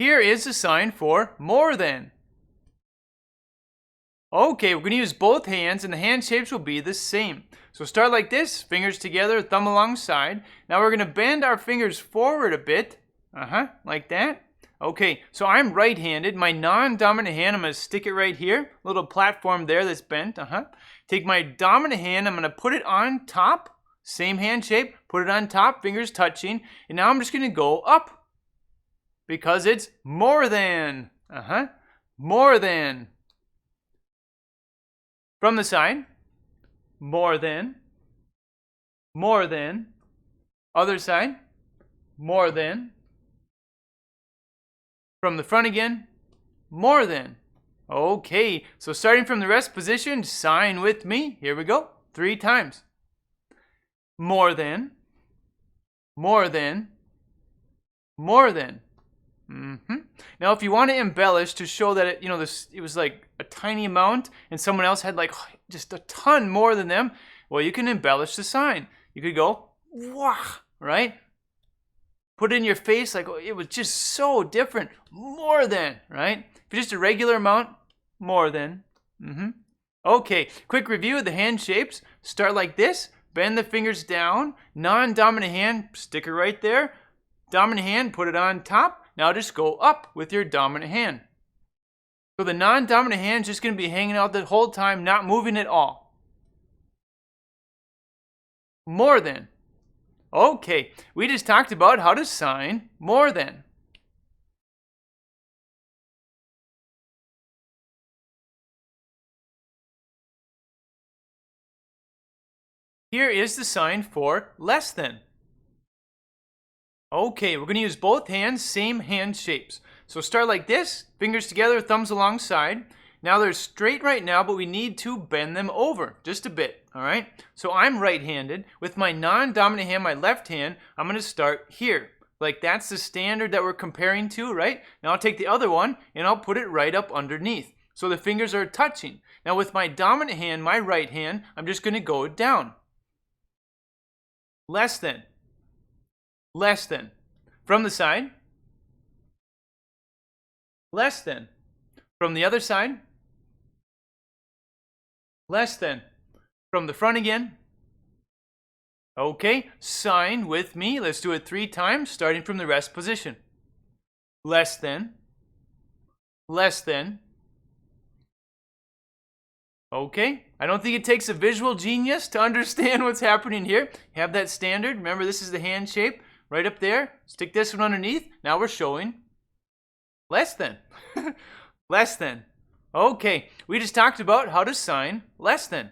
Here is the sign for more than. Okay, we're going to use both hands and the hand shapes will be the same. So start like this, fingers together, thumb alongside. Now we're going to bend our fingers forward a bit. Like that. Okay, so I'm right-handed. My non-dominant hand, I'm going to stick it right here. Little platform there that's bent. Take my dominant hand, I'm going to put it on top. Same hand shape, put it on top, fingers touching. And now I'm just going to go up. Because it's more than. More than. From the side. More than. More than. Other side. More than. From the front again, more than. Okay, so starting from the rest position, sign with me. Here we go, 3 times. More than, more than, more than. Now, if you want to embellish to show that it was like a tiny amount, and someone else had like just a ton more than them, well, you can embellish the sign. You could go, wah, right? Put it in your face like, oh, it was just so different. More than, right? If it's just a regular amount, more than. Okay, quick review of the hand shapes. Start like this. Bend the fingers down. Non-dominant hand, stick it right there. Dominant hand, put it on top. Now just go up with your dominant hand. So the non-dominant hand is just going to be hanging out the whole time, not moving at all. More than. Okay, we just talked about how to sign more than. Here is the sign for less than. Okay, we're going to use both hands, same hand shapes. So start like this, fingers together, thumbs alongside. Now they're straight right now, but we need to bend them over just a bit, all right? So I'm right-handed. With my non-dominant hand, my left hand, I'm going to start here. Like that's the standard that we're comparing to, right? Now I'll take the other one, and I'll put it right up underneath. So the fingers are touching. Now with my dominant hand, my right hand, I'm just going to go down. Less than. Less than. From the side. Less than. From the other side. Less than. From the front again. Okay, sign with me. Let's do it 3 times, starting from the rest position. Less than. Less than. Okay, I don't think it takes a visual genius to understand what's happening here. Have that standard. Remember, this is the hand shape right up there. Stick this one underneath. Now we're showing less than. Less than. Okay, we just talked about how to sign less than.